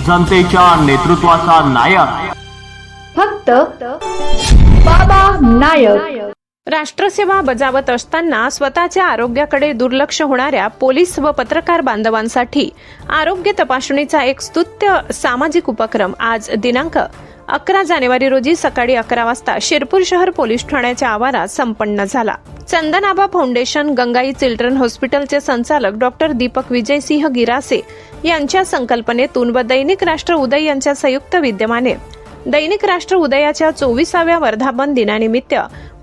जनतेच्या नेतृत्वाचा नायक फक्त बाबा नायक। राष्ट्रसेवा बजावत असताना स्वतःच्या आरोग्याकडे दुर्लक्ष होणाऱ्या पोलीस व पत्रकार बांधवांसाठी आरोग्य तपासणीचा एक स्तुत्य सामाजिक उपक्रम आज दिनांक 11 जानेवारी रोजी सकाळी 11 वाजता शिरपूर शहर पोलीस ठाण्याच्या आवारात संपन्न झाला। चंदन आबा फाउंडेशन, गंगाई चिल्ड्रन हॉस्पिटलचे संचालक डॉक्टर दीपक विजयसिंह गिरासे यांच्या संकल्पनेतून व दैनिक राष्ट्र उदय यांच्या संयुक्त विद्यमाने दैनिक राष्ट्र उदयाच्या 24व्या वर्धापन दिनानिमित्त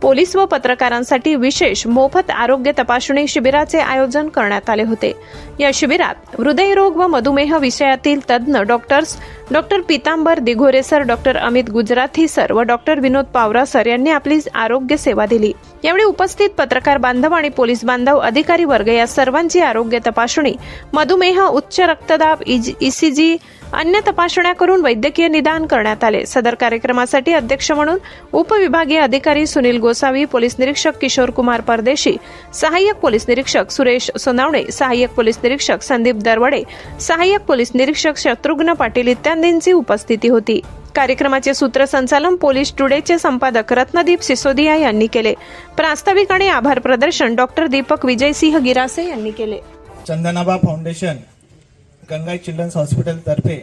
पोलीस व पत्रकारांसाठी विशेष मोफत आरोग्य तपासणी शिबिराचे आयोजन करण्यात आले होते। या शिबिरात हृदयरोग व मधुमेह विषयातील तज्ज्ञ doctor Pitambar Dighore sir, doctor Amit Gujarathi sir व डॉक्टर विनोद पावरा सर यांनी आपली आरोग्य सेवा दिली। यावेळी उपस्थित पत्रकार बांधव आणि पोलीस बांधव, अधिकारी वर्ग या सर्वांची आरोग्य तपासणी, मधुमेह, उच्च रक्तदाब, ECG अन्य तपासण्या करून वैद्यकीय निदान करण्यात आले। सदर कार्यक्रमासाठी अध्यक्ष म्हणून उपविभागीय अधिकारी सुनील गोसावी, पोलीस निरीक्षक किशोर कुमार परदेशी, सहाय्यक पोलीस निरीक्षक सुरेश सोनावणे, सहाय्यक पोलीस निरीक्षक संदीप दरवडे, सहाय्यक पोलीस निरीक्षक शत्रुघ्न पाटील इत्यादींची उपस्थिती होती। कार्यक्रमाचे सूत्रसंचालन पोलीस टुडेचे संपादक रत्नदीप सिसोदिया यांनी केले। प्रास्ताविक आणि आभार प्रदर्शन डॉक्टर दीपक विजयसिंह गिरासे यांनी केले। चंदन आबा फाउंडेशन, गंगाई चिल्ड्रन्स हॉस्पिटल तर्फे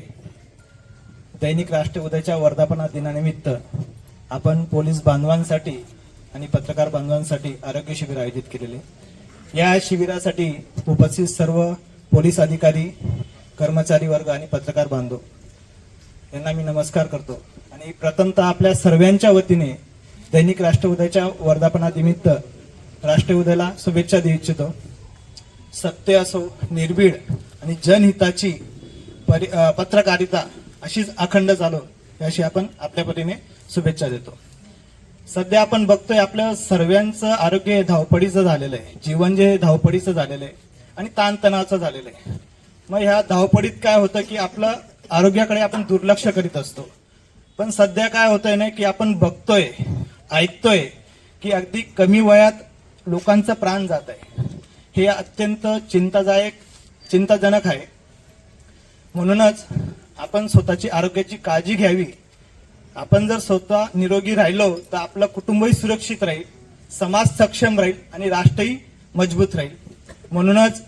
दैनिक राष्ट्र उदयाच्या वर्धापन दिनानिमित्त आपण पोलीस बांधवांसाठी आणि पत्रकार बांधवांसाठी आरोग्य शिबिर आयोजित केलेले। या शिबिरासाठी उपस्थित सर्व पोलीस अधिकारी, कर्मचारी वर्ग आणि पत्रकार बांधव यांना मी नमस्कार करतो आणि प्रथमतः आपल्या सर्वांच्या वतीने दैनिक राष्ट्र उदयाच्या वर्धापनानिमित्त राष्ट्र उदयाला शुभेच्छा देऊ इच्छितो। सत्य असो, निर्भीड आणि जनहिताची पत्रकारिता अशीच अखंड चालो याशी आपण आपल्या परीने शुभेच्छा देतो। सध्या आपण बघतोय आपल्या सर्वांचं आरोग्य धावपळीचं झालेलं आहे, जीवन जे धावपळीचं झालेलं आहे आणि ताणतणावाचं झालेलं आहे। मग ह्या धावपळीत काय होतं की आपलं आरोग्याकडे आपण दुर्लक्ष करीत असतो। पण सध्या काय होतंय ना की आपण बघतोय, ऐकतोय की अगदी कमी वयात लोकांचं प्राण जात आहे। हे अत्यंत चिंताजनक आहे। म्हणूनच आपण स्वतःची आरोग्याची काळजी घ्यावी। आपण जर स्वतः निरोगी राहिलो तर आपलं कुटुंबही सुरक्षित राहील, समाज सक्षम राहील आणि राष्ट्रही मजबूत राहील। म्हणूनच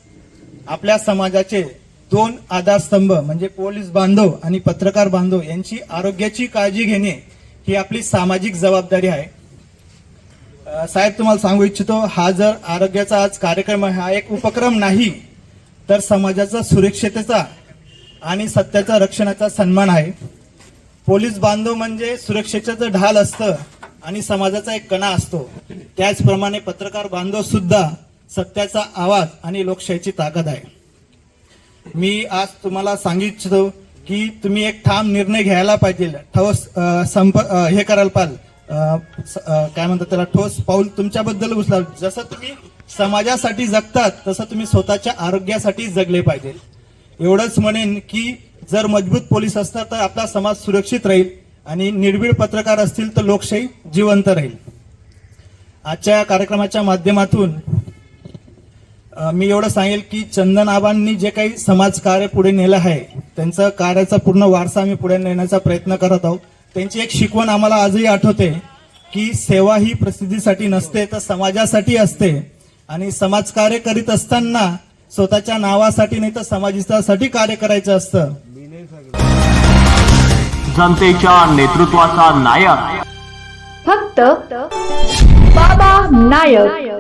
आपल्या समाजाचे 2 आधारस्तंभ म्हणजे पोलीस बांधव आणि पत्रकार बांधव यांची आरोग्याची काळजी घेणे ही आपली सामाजिक जबाबदारी आहे। साहेब, तुम्हाला सांगू इच्छितो, हा जर आरोग्याचा आज कार्यक्रम हा एक उपक्रम नाही तर समाजाचा सुरक्षिततेचा आणि सत्याच्या रक्षणाचा सन्मान आहे। पोलीस बांधव म्हणजे सुरक्षेचं ढाल असतं आणि समाजाचा एक कणा असतो। त्याचप्रमाणे पत्रकार बांधव सुद्धा सत्याचा आवाज आणि लोकशाहीची ताकद आहे। मी आज तुम्हाला सांगू इच्छितो की तुम्ही एक ठाम निर्णय घ्यायला पाहिजे, ठोस हे करायला पाहिजे, काय म्हणतात त्याला, ठोस पाऊल तुमच्याबद्दल उचला। जसं तुम्ही समाजासाठी जगतात तसं तुम्ही स्वतःच्या आरोग्यासाठी जगले पाहिजे। एवढंच म्हणेन की जर मजबूत पोलीस असतात तर आपला समाज सुरक्षित राहील आणि निर्भीड पत्रकार असतील तर लोकशाही जिवंत राहील। आजच्या कार्यक्रमाच्या माध्यमातून मी एवढं सांगेल की चंदन आबांनी जे काही समाजकार्य पुढे नेलं आहे त्यांचं कार्याचा पूर्ण वारसा आम्ही पुढे नेण्याचा प्रयत्न करत आहोत। त्यांची एक शिकवण आम्हाला आजही आठवते की सेवा ही प्रसिद्धीसाठी नसते तर समाजासाठी असते आणि समाजकार्य करीत असताना स्वतःच्या नावासाठी नाही तर समाजासाठी कार्य करायचं असतं। जनतेच्या नेतृत्वाचा नायक फक्त बाबा नायक।